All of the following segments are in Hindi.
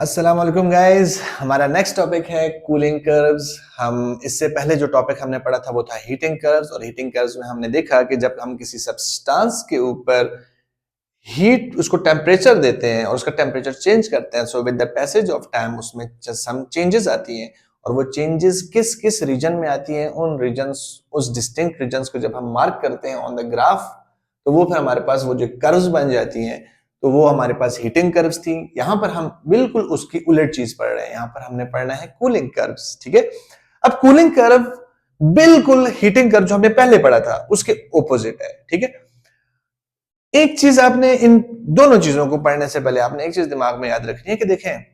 अस्सलाम वालेकुम गाइस। हमारा नेक्स्ट टॉपिक है कूलिंग कर्व्स। हम इससे पहले जो टॉपिक हमने पढ़ा था वो था हीटिंग कर्व्स, और हीटिंग कर्व्स में हमने देखा कि जब हम किसी सब्सटेंस के ऊपर हीट उसको टेम्परेचर देते हैं और उसका टेम्परेचर चेंज करते हैं, so with the passage of time उसमें सम चेंजेस आती हैं। और वो चेंजेस किस किस रीजन में आती हैं, उन रीजन्स, उस डिस्टिंक्ट रीजन्स को जब हम मार्क करते हैं ऑन द ग्राफ, तो वो फिर हमारे पास वो जो कर्व्स बन जाती हैं। तो वो हमारे पास हीटिंग कर्व्स थी। यहां पर हम बिल्कुल उसकी उलट चीज पढ़ रहे हैं। यहां पर हमने पढ़ना है कूलिंग कर्व्स। ठीक है। अब कूलिंग कर्व बिल्कुल हीटिंग कर्व जो हमने पहले पढ़ा था उसके ऑपोजिट है। ठीक है। एक चीज आपने इन दोनों चीजों को पढ़ने से पहले आपने एक चीज दिमाग में याद रखनी है कि देखें,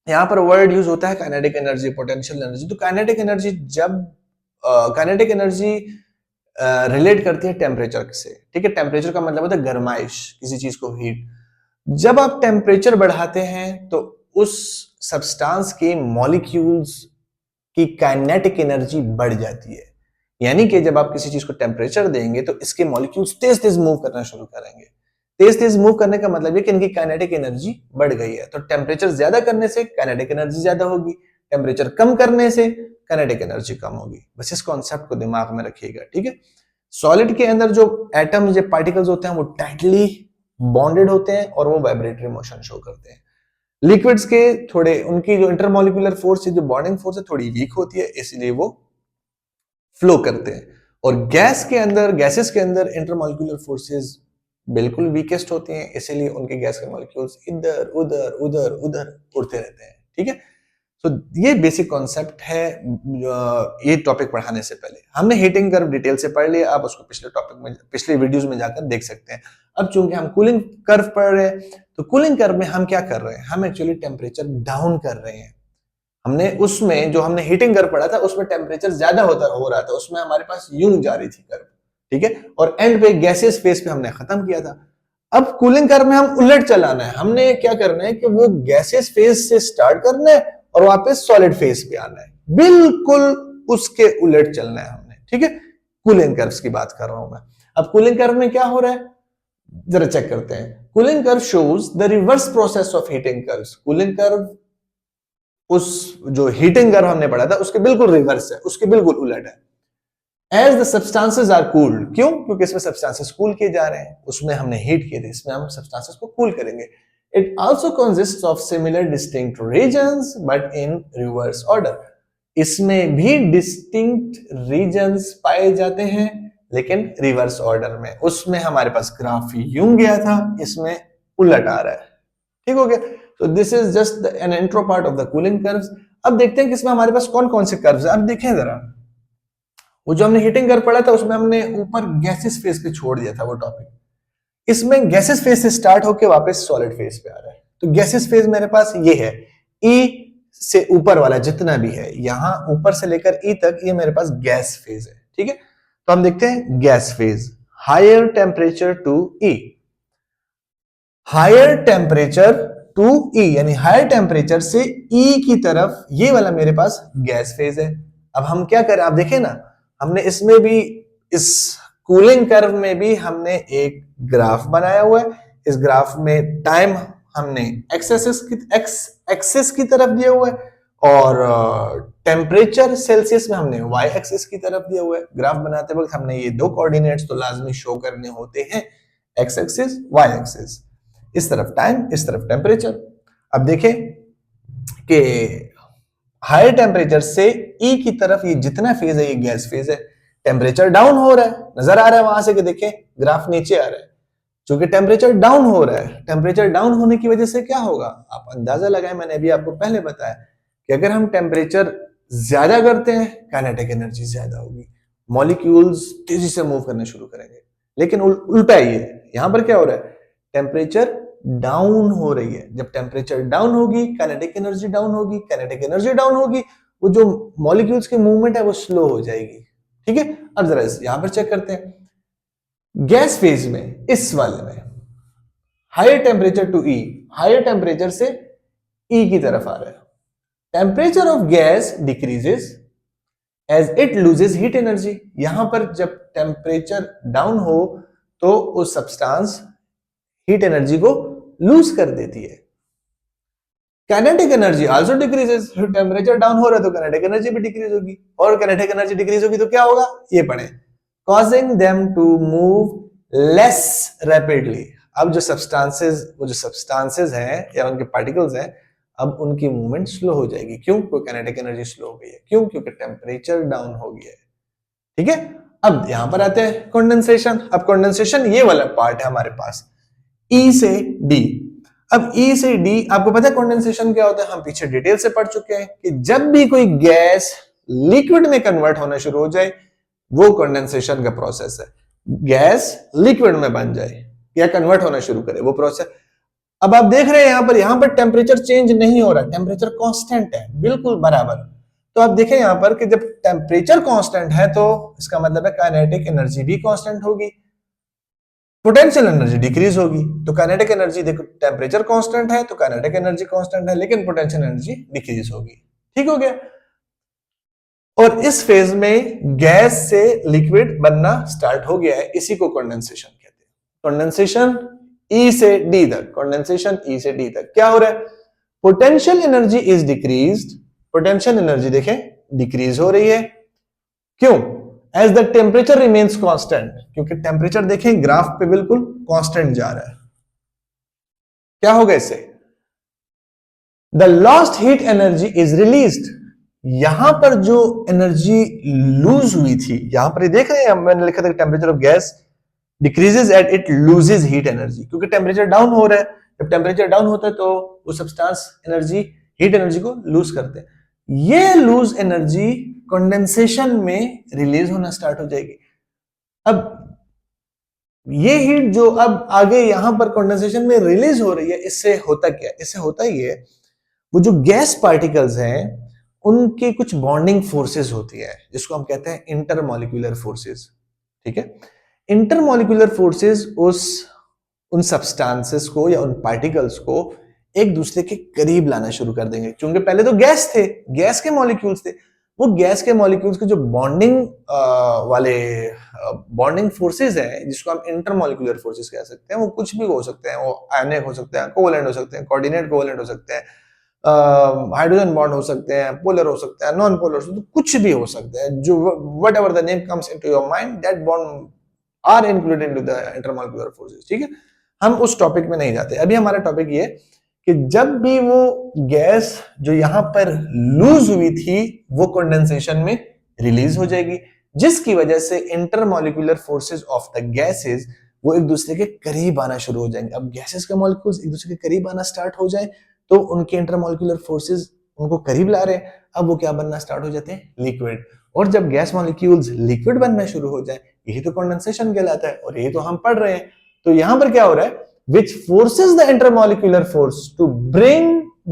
यहां पर वर्ड यूज होता है काइनेटिक एनर्जी, पोटेंशियल एनर्जी। तो काइनेटिक एनर्जी जब काइनेटिक एनर्जी रिलेट करती है टेम्परेचर से। ठीक है। टेम्परेचर का मतलब होता है गर्माइश, किसी चीज को हीट। जब आप टेम्परेचर बढ़ाते हैं तो उस सब्सटेंस के मॉलिक्यूल्स की काइनेटिक एनर्जी बढ़ जाती है। यानी कि जब आप किसी चीज को टेम्परेचर देंगे तो इसके मॉलिक्यूल्स तेज तेज मूव करना शुरू करेंगे। तेज तेज मूव करने का मतलब है कि इनकी काइनेटिक एनर्जी बढ़ गई है। तो टेम्परेचर ज्यादा करने से काइनेटिक एनर्जी ज्यादा होगी, टेम्परेचर कम करने से काइनेटिक एनर्जी कम होगी। बस इस कॉन्सेप्ट को दिमाग में रखिएगा। ठीक है। सॉलिड के अंदर जो एटम्स या पार्टिकल्स होते हैं वो टाइटली बॉन्डेड होते हैं और वो वाइब्रेटरी मोशन शो करते हैं। लिक्विड्स के थोड़े उनकी जो इंटरमोलिकुलर फोर्स है, जो बॉन्डिंग फोर्स है, थोड़ी वीक होती है, इसलिए वो फ्लो करते हैं। और गैसेस के अंदर इंटरमोलिकुलर फोर्सेस बिल्कुल वीकेस्ट होती हैं, इसीलिए उनके गैस के मॉलिक्यूल्स इधर उधर उधर उधर उड़ते रहते हैं। ठीक है। तो ये बेसिक कॉन्सेप्ट है। ये टॉपिक पढ़ाने से पहले हमने हीटिंग कर्व डिटेल से पढ़ लिया। आप उसको पिछले टॉपिक में, पिछले वीडियोस में जाकर देख सकते हैं। अब चूंकि हम कूलिंग कर्व पढ़ रहे हैं, तो कूलिंग कर्व में हम क्या कर रहे हैं, हम एक्चुअली टेम्परेचर डाउन कर रहे हैं। हमने उसमें जो हमने हीटिंग कर्व पढ़ा था उसमें टेम्परेचर ज्यादा होता हो रहा था, उसमें हमारे पास यूं जा रही थी कर्व। ठीक है। और एंड पे गैसेस फेज पे हमने खत्म किया था। अब कूलिंग कर्व में हम उलट चलाना है। हमने क्या करना है कि वो गैसेस फेज से स्टार्ट करना है और वापस सॉलिड फेज पे आना है। बिल्कुल उसके उलट चलना है हमने। ठीक है। कूलिंग कर्व्स की बात कर रहा हूं मैं। अब कूलिंग कर्व में क्या हो रहा है, जरा चेक करते हैं। Cooling curve shows the reverse process of heating curves. Cooling curve उस जो हीटिंग कर्व हमने पढ़ा था उसके बिल्कुल रिवर्स है, उसके बिल्कुल उलट है। As the substances are cooled, क्यों? क्योंकि इसमें सब्सटेंसेस कूल किए जा रहे हैं। उसमें हमने हीट किए थे, इसमें हम सब्सटेंसेस को कूल करेंगे। It also consists of similar distinct regions but in reverse order. इसमें भी डिस्टिंक्ट रीजन्स पाए जाते हैं लेकिन रिवर्स ऑर्डर में। उसमें हमारे पास ग्राफ यूं गया था, इसमें उलट आ रहा है। ठीक हो गया। तो this is just an intro part of the cooling curves. अब देखते हैं कि इसमें हमारे पास कौन कौन से कर्व्स हैं। अब देखें जरा, वो जो हमने हीटिंग कर्व पढ़ा था उसमें हमने ऊपर गैसेस फेज पे छोड़ दिया था वो टॉपिक। इसमें गैसेस फेज से स्टार्ट होके वापस सॉलिड फेज पे आ रहा है। तो गैसेस फेज मेरे पास ये है, ई से ऊपर वाला जितना भी है, यहां ऊपर से लेकर ई तक, ये मेरे पास गैस फेज है। ठीक है। तो हम देखते हैं gas phase, higher temperature to E, higher temperature to E, यानी हायर टेम्परेचर से ई की तरफ, ये वाला मेरे पास गैस फेज है। अब हम क्या करें, आप देखें ना, हमने इसमें भी, इस कूलिंग कर्व में भी हमने एक ग्राफ बनाया हुआ है। इस ग्राफ में टाइम हमने एक्स एक्सेस की तरफ दिया हुआ है और टेम्परेचर सेल्सियस में हमने वाई एक्सिस की तरफ दिया हुआ है। ग्राफ बनाते वक्त हमने ये दो कोऑर्डिनेट्स तो लाजमी शो करने होते हैं, एक्स एक्सिस वाई एक्सिस। इस तरफ टाइम, इस तरफ टेम्परेचर। अब देखें कि हायर टेम्परेचर से ई की तरफ ये जितना फेज है ये गैस फेज है। टेम्परेचर डाउन हो रहा है, नजर आ रहा है वहां से कि देखें ग्राफ नीचे आ रहा है। क्योंकि टेम्परेचर डाउन हो रहा है, टेम्परेचर डाउन होने की वजह से क्या होगा, आप अंदाजा लगाएं। मैंने अभी आपको पहले बताया कि अगर हम टेम्परेचर ज्यादा करते हैं काइनेटिक एनर्जी ज्यादा होगी, मॉलिक्यूल्स तेजी से मूव करने शुरू करेंगे। लेकिन उल्टा ही है, यहां पर क्या हो रहा है, टेम्परेचर डाउन हो रही है। जब टेम्परेचर डाउन होगी काइनेटिक एनर्जी डाउन होगी, काइनेटिक एनर्जी डाउन होगी, वो जो मॉलिक्यूल्स की मूवमेंट है वो स्लो हो जाएगी। ठीक है। अब जरा यहां पर चेक करते हैं, गैस फेज में, इस वाले में higher temperature to E, higher temperature से ई की तरफ आ रहा है। Temperature of gas decreases as it loses heat energy. यहां पर जब टेम्परेचर डाउन हो तो उस सब्सटेंस हीट एनर्जी को लूज कर देती है। Kinetic energy also decreases, temperature down हो रहा है तो काइनेटिक एनर्जी भी डिक्रीज होगी, और काइनेटिक एनर्जी डिक्रीज होगी तो क्या होगा, ये पढ़े, causing them to move less rapidly। अब जो सब्सटेंसेस हैं या उनके पार्टिकल्स हैं, अब उनकी मूवमेंट स्लो हो जाएगी। क्यों? क्योंकि काइनेटिक एनर्जी स्लो हो गई है। क्यों? क्योंकि टेम्परेचर डाउन हो गया है। ठीक है, अब यहां पर आते हैं कंडेंसेशन। अब कंडेंसेशन ये वाला पार्ट है हमारे पास, ई से डी। अब ई से डी आपको पता है कंडेंसेशन क्या होता है, हम पीछे डिटेल से पढ़ चुके हैं कि जब भी कोई गैस लिक्विड में कन्वर्ट होना शुरू हो जाए, वो कंडेंसेशन का प्रोसेस है। गैस लिक्विड में बन जाए या कन्वर्ट होना शुरू करे, वो प्रोसेस। अब आप देख रहे हैं यहां पर टेम्परेचर चेंज नहीं हो रहा, टेम्परेचर कांस्टेंट है, बिल्कुल बराबर। तो आप देखें यहां पर कि जब टेम्परेचर कांस्टेंट है तो इसका मतलब है काइनेटिक एनर्जी भी कांस्टेंट होगी, पोटेंशियल एनर्जी डिक्रीज होगी। तो काइनेटिक एनर्जी, देखो टेम्परेचर कांस्टेंट है तो काइनेटिक एनर्जी कांस्टेंट है, लेकिन पोटेंशियल एनर्जी डिक्रीज होगी। ठीक हो गया। और इस फेज में गैस से लिक्विड बनना स्टार्ट हो गया है, इसी को कंडेंसेशन कहते हैं। कंडेंसेशन ई से डी तक, कंडेंसेशन ई से डी तक क्या हो रहा है, potential energy is decreased, potential energy देखें डिक्रीज हो रही है। क्यों? As the temperature remains constant, क्योंकि टेम्परेचर देखें ग्राफ पे बिल्कुल कांस्टेंट जा रहा है। क्या होगा इससे, the lost heat energy is released. यहां पर जो एनर्जी लूज हुई थी, यहां पर देख रहे हैं मैंने लिखा था temperature of gas decreases at it loses heat energy, क्योंकि टेम्परेचर डाउन हो रहा है। जब टेम्परेचर डाउन होता है तो वो सब्सटेंस एनर्जी, हीट एनर्जी को लूज करते हैं। ये लूज एनर्जी कंडेंसेशन में रिलीज होना स्टार्ट हो जाएगी। अब ये हीट जो अब आगे यहां पर कंडेंसेशन में रिलीज हो रही है, इससे होता क्या, इससे होता ये वो जो गैस पार्टिकल्स हैं उनकी कुछ बॉन्डिंग फोर्सेस होती है, जिसको हम कहते हैं इंटरमॉलिक्यूलर फोर्सेस। ठीक है, इंटरमॉलिक्यूलर फोर्सेस उन सब्सटेंसेस को या उन पार्टिकल्स को एक दूसरे के करीब लाना शुरू कर देंगे। क्योंकि पहले तो गैस थे, गैस के मॉलिक्यूल्स थे, वो गैस के मॉलिक्यूल्स के जो बॉन्डिंग फोर्सेस हैं, जिसको हम इंटरमॉलिक्यूलर फोर्सेस कह सकते हैं, वो कुछ भी हो सकते हैं। वो आयनिक हो सकते हैं, कोवैलेंट हो सकते हैं, कोऑर्डिनेट कोवैलेंट हो सकते हैं, हाइड्रोजन बॉन्ड हो सकते हैं, पोलर हो सकते हैं, नॉन पोलर, तो कुछ भी हो सकता है। जो whatever the name comes into your mind, that bond are included into the intermolecular forces. ठीक है, हम उस टॉपिक में नहीं जाते। अभी हमारा टॉपिक ये कि जब भी वो गैस जो यहां पर लूज हुई थी वो कंडेंसेशन में रिलीज हो जाएगी, जिसकी वजह से intermolecular forces of the gases वो एक दूसरे के करीब आना शुरू हो जाएंगे। अब गैसेस के मॉलिक्यूल्स एक दूसरे के करीब आना स्टार्ट हो जाए तो उनके इंटरमॉलिक्यूलर फोर्सेस उनको करीब ला रहे हैं। अब वो क्या बनना स्टार्ट हो जाते हैं, लिक्विड। और जब गैस मॉलिक्यूल्स लिक्विड बनना शुरू हो जाए, यही तो कंडेंसेशन कहलाता है, और यही तो हम पढ़ रहे हैं। तो यहां पर क्या हो रहा है, which forces the intermolecular force to bring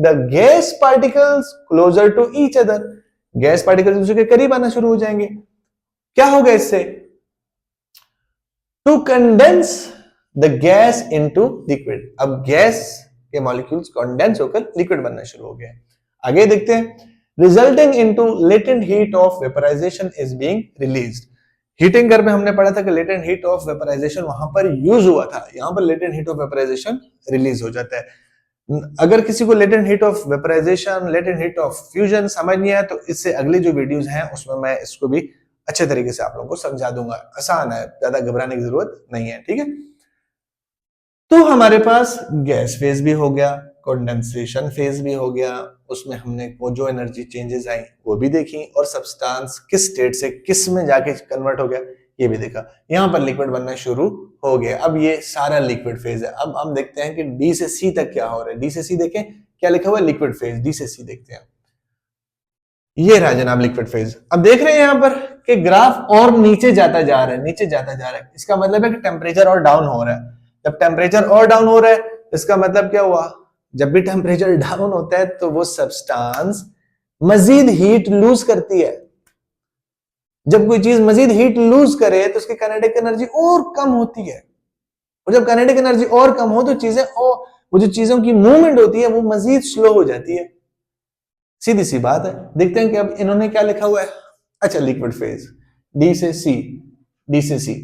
the gas particles closer to each other। Gas particles दूसरे के करीब आना शुरू हो जाएंगे। क्या होगा इससे, to condense the gas into liquid। अब गैस के मॉलिक्यूल्स कंडेंस होकर लिक्विड बनना शुरू हो गए। आगे देखते हैं, resulting into latent heat of vaporization is being released। Heating curve में हमने पढ़ा था कि लेटेंट हीट ऑफ वेपराइजेशन वहां पर यूज हुआ था, यहां पर latent heat of vaporization release हो जाता है। अगर किसी को latent heat of vaporization, latent heat of fusion समझ नहीं आया तो इससे अगली जो वीडियोस हैं उसमें मैं इसको भी अच्छे तरीके से आप लोगों को समझा दूंगा। आसान है, ज्यादा घबराने की जरूरत नहीं है। ठीक है, तो हमारे पास गैस फेज भी हो गया, कंडेंसेशन फेज भी हो गया, उसमें हमने वो जो एनर्जी चेंजेस आई वो भी देखी, और सब्सटेंस किस स्टेट से किस में जाके कन्वर्ट हो गया ये भी देखा। यहां पर लिक्विड बनना शुरू हो गया। अब ये सारा लिक्विड फेज है। अब हम देखते हैं कि डी से सी तक क्या हो रहा है। डी से सी देखें क्या लिखा हुआ है, लिक्विड फेज। डी से सी देखते हैं, ये रहा जनाब लिक्विड फेज। अब देख रहे हैं यहां पर कि ग्राफ और नीचे जाता जा रहा है, नीचे जाता जा रहा है। इसका मतलब है कि टेम्परेचर और डाउन हो रहा है। जब टेम्परेचर और डाउन हो रहा है इसका मतलब क्या हुआ, जब भी टेम्परेचर डाउन होता है तो वो सब्सटेंस मजीद हीट लूज करती है। जब कोई चीज मजीद हीट लूज करे तो उसकी काइनेटिक एनर्जी और कम होती है, और जब काइनेटिक एनर्जी और कम हो तो चीजें और वो जो चीजों की मूवमेंट होती है वो मजीद स्लो हो जाती है। सीधी सी बात है। देखते हैं कि अब इन्होंने क्या लिखा हुआ है। अच्छा, लिक्विड फेज डी से सी, डी से C.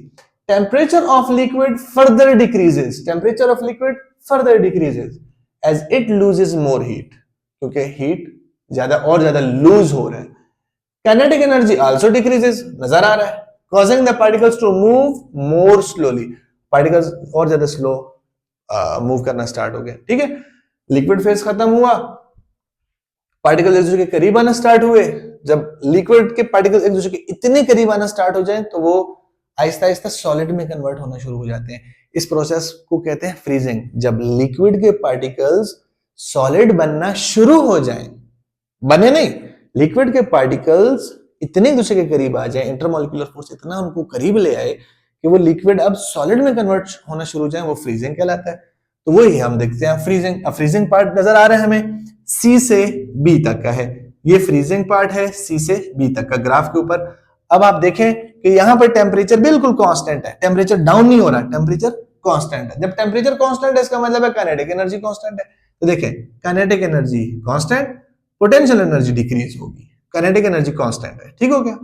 Temperature of liquid further decreases, temperature of liquid further decreases as it loses more heat। क्योंकि हीट ज्यादा और ज्यादा लूज हो रहा है। काइनेटिक एनर्जी आल्सो डिक्रीजेस, नजर आ रहा है, causing the particles to move more slowly, particles और ज्यादा स्लो मूव करना स्टार्ट हो गया। ठीक है, लिक्विड फेज खत्म हुआ, पार्टिकल एक दूसरे के करीब आना स्टार्ट हुए। जब लिक्विड के पार्टिकल एक दूसरे के इतने करीब आना स्टार्ट हो जाए तो वो आहिस्ता आहिस्ता सॉलिड में कन्वर्ट होना शुरू हो जाते हैं। इस प्रोसेस को कहते हैं फ्रीजिंग। जब लिक्विड के पार्टिकल्स सॉलिड बनना शुरू हो जाएं, बने नहीं, लिक्विड के पार्टिकल्स इतने दूसरे के करीब आ जाए, इंटरमोलिकुलर फोर्स इतना उनको करीब ले आए कि वो लिक्विड अब सॉलिड में कन्वर्ट होना शुरू हो जाए, वो फ्रीजिंग कहलाता है। तो वही हम देखते हैं फ्रीजिंग। अब फ्रीजिंग पार्ट नजर आ रहा है हमें, सी से बी तक का है, ये फ्रीजिंग पार्ट है सी से बी तक का ग्राफ के ऊपर। अब आप देखें कि यहां पर टेम्परेचर बिल्कुल कांस्टेंट है, टेम्परेचर डाउन नहीं हो रहा, टेम्परेचर कांस्टेंट है। जब टेम्परेचर कांस्टेंट है इसका मतलब है काइनेटिक एनर्जी कांस्टेंट है। तो देखें kinetic energy constant, potential energy decrease होगी, काइनेटिक एनर्जी कांस्टेंट है। ठीक हो गया,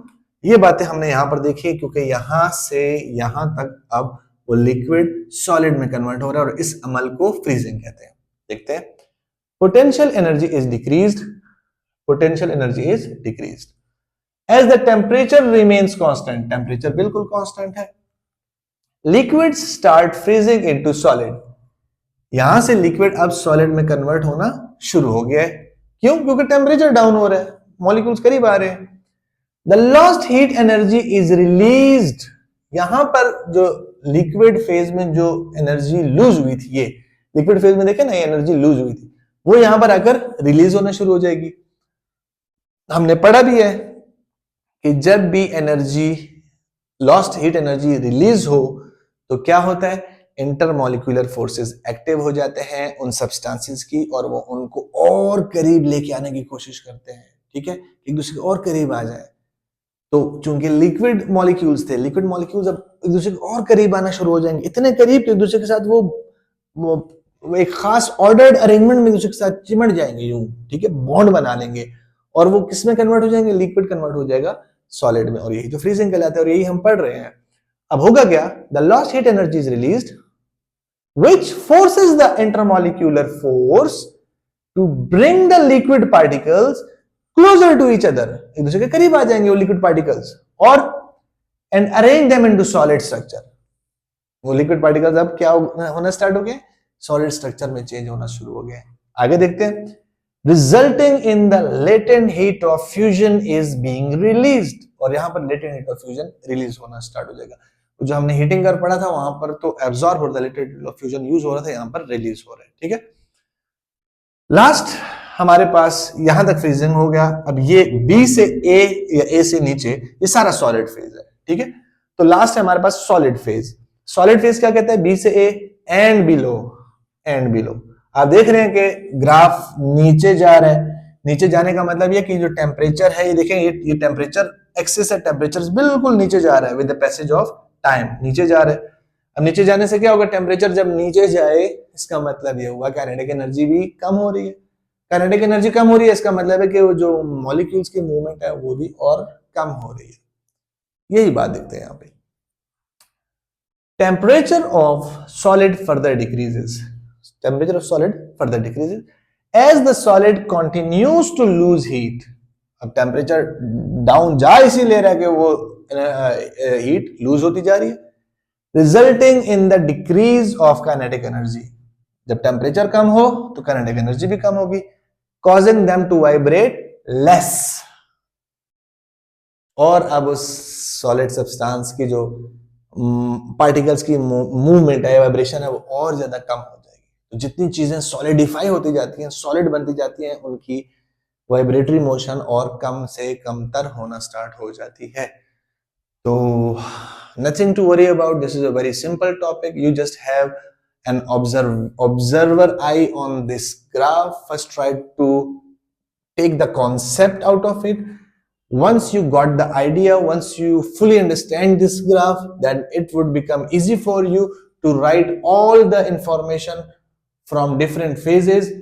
ये बातें हमने यहां पर देखी क्योंकि यहां से यहां तक अब वो लिक्विड सॉलिड में कन्वर्ट हो रहा है और इस अमल को फ्रीजिंग कहते हैं। देखते हैं, potential energy is decreased, potential energy is decreased as the temperature remains constant, temperature बिल्कुल कांस्टेंट है। Liquid start freezing into solid, यहां से लिक्विड अब सॉलिड में कन्वर्ट होना शुरू हो गया है। क्यों? क्योंकि टेम्परेचर डाउन हो रहा है, मॉलिक्यूल्स करीब आ रहे हैं। The lost heat energy is released, यहां पर जो लिक्विड फेज में जो एनर्जी लूज हुई थी, ये लिक्विड फेज में देखे ना, ये एनर्जी लूज हुई थी, वो यहां पर आकर रिलीज होना शुरू हो जाएगी। हमने पढ़ा भी है कि जब भी energy, lost heat energy release हो तो क्या होता है, इंटरमॉलिक्यूलर फोर्सेस एक्टिव हो जाते हैं उन सब्सटेंसेस की और वो उनको और करीब लेके आने की कोशिश करते हैं। ठीक है, एक दूसरे के और करीब आ जाए। तो चूंकि लिक्विड मॉलिक्यूल्स थे, लिक्विड मॉलिक्यूल्स अब एक दूसरे के और करीब आना शुरू हो जाएंगे, इतने करीब तो एक दूसरे के साथ वो एक खास ऑर्डर्ड अरेंजमेंट में एक दूसरे के साथ चिमट जाएंगे यूं। ठीक है, बॉन्ड बना लेंगे और वो किस में कन्वर्ट हो जाएंगे, लिक्विड कन्वर्ट हो जाएगा सॉलिड में, और यही तो फ्रीजिंग कहलाता है और यही हम पढ़ रहे हैं। अब होगा क्या, the lost heat energy is released which forces the intermolecular force to bring the liquid particles closer to each other, एक दूसरे के करीब आ जाएंगे वो लिक्विड पार्टिकल्स, और and arrange them into solid structure। वो लिक्विड पार्टिकल्स अब क्या होना स्टार्ट हो गए, सॉलिड स्ट्रक्चर में चेंज होना शुरू हो गए। आगे देखते हैं, resulting in the latent heat of fusion is being released, और यहां पर latent heat of fusion release होना स्टार्ट हो जाएगा। जो हमने हीटिंग कर पढ़ा था वहां पर तो एब्जॉर्ब हो रहा था, latent heat of fusion use हो रहा था, यहां पर रिलीज हो रहा है। ठीक है, लास्ट हमारे पास यहां तक फ्रीजिंग हो गया। अब ये बी से ए या ए से नीचे ये सारा सॉलिड फेज है। ठीक है, तो लास्ट है हमारे पास सॉलिड फेज। सॉलिड फेज क्या कहता है, बी से A and below, and below. आप देख रहे हैं कि ग्राफ नीचे जा रहा है, नीचे जाने का मतलब ये कि जो टेम्परेचर है, ये देखें ये टेम्परेचर एक्सिस है, टेम्परेचर बिल्कुल नीचे जा रहा है with the passage of time, नीचे जा रहे हैं। अब नीचे जाने से क्या होगा, टेम्परेचर जब नीचे जाए इसका मतलब ये हुआ काइनेटिक एनर्जी भी कम हो रही है। काइनेटिक एनर्जी कम हो रही है इसका मतलब है कि वो जो मॉलिक्यूल्स की मूवमेंट है वो भी और कम हो रही है। यही बात देखते हैं यहाँ पे। Temperature of solid further decreases, temperature of solid further decreases as the solid continues to lose heat. अब टेम्परेचर डाउन जा इसीलिए रहा है कि वो हीट लूज होती जा रही है, resulting in the decrease of kinetic energy. जब टेम्परेचर कम हो तो काइनेटिक एनर्जी भी कम होगी, causing them to vibrate less, और अब उस सॉलिड सब्सटेंस की जो पार्टिकल्स की मूवमेंट है, वाइब्रेशन है, वो और ज्यादा कम हो जाएगी। तो जितनी चीजें सॉलिडिफाई होती जाती हैं, सॉलिड बनती जाती हैं, उनकी वाइब्रेटरी मोशन और कम से कमतर होना स्टार्ट हो जाती है। तो nothing to worry about, this is a very simple topic. You just have an observer eye on this graph. First try to take the concept out of it. Once you got the idea, once you fully understand this graph, then it would become easy for you to write all the information from different phases,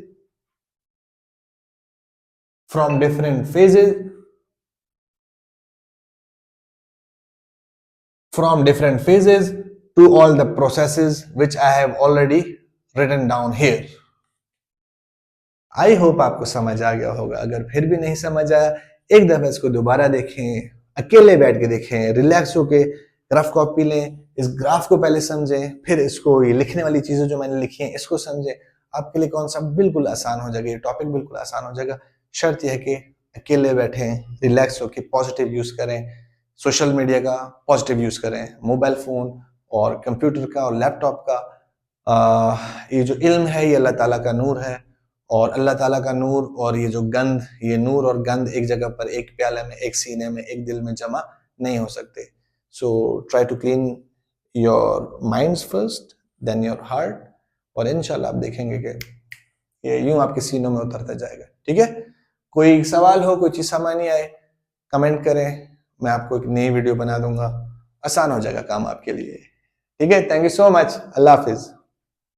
from different phases to all the processes which I have already written down here. I hope आपको समझ आ गया होगा। अगर फिर भी नहीं समझ आया, एक दफा इसको दोबारा देखें, अकेले बैठ के देखें, रिलैक्स होके रफ कॉपी लें, इस ग्राफ को पहले समझें, फिर इसको ये लिखने वाली चीजें जो मैंने लिखी हैं इसको समझें। आपके लिए कौन सा बिल्कुल आसान हो जाएगा, ये टॉपिक बिल्कुल आसान हो जाएगा। शर्त यह है कि अकेले बैठें, रिलैक्स होके पॉजिटिव यूज करें, सोशल मीडिया का पॉजिटिव यूज करें, मोबाइल फोन और कंप्यूटर का और लैपटॉप का ये जो इल्म है ये अल्लाह ताला का नूर है, और अल्लाह ताला का नूर और ये जो गंद, ये नूर और गंद एक जगह पर, एक प्याले में, एक सीने में, एक दिल में जमा नहीं हो सकते। So try to clean your minds first, then your heart, और इंशाल्लाह आप देखेंगे कि ये यूं आपके सीनों में उतरता जाएगा। ठीक है, कोई सवाल हो, कोई चीज समझ नहीं आए, कमेंट करें, मैं आपको एक नई वीडियो बना दूंगा, आसान हो जाएगा काम आपके लिए। ठीक है, thank you so much, Allah Hafiz.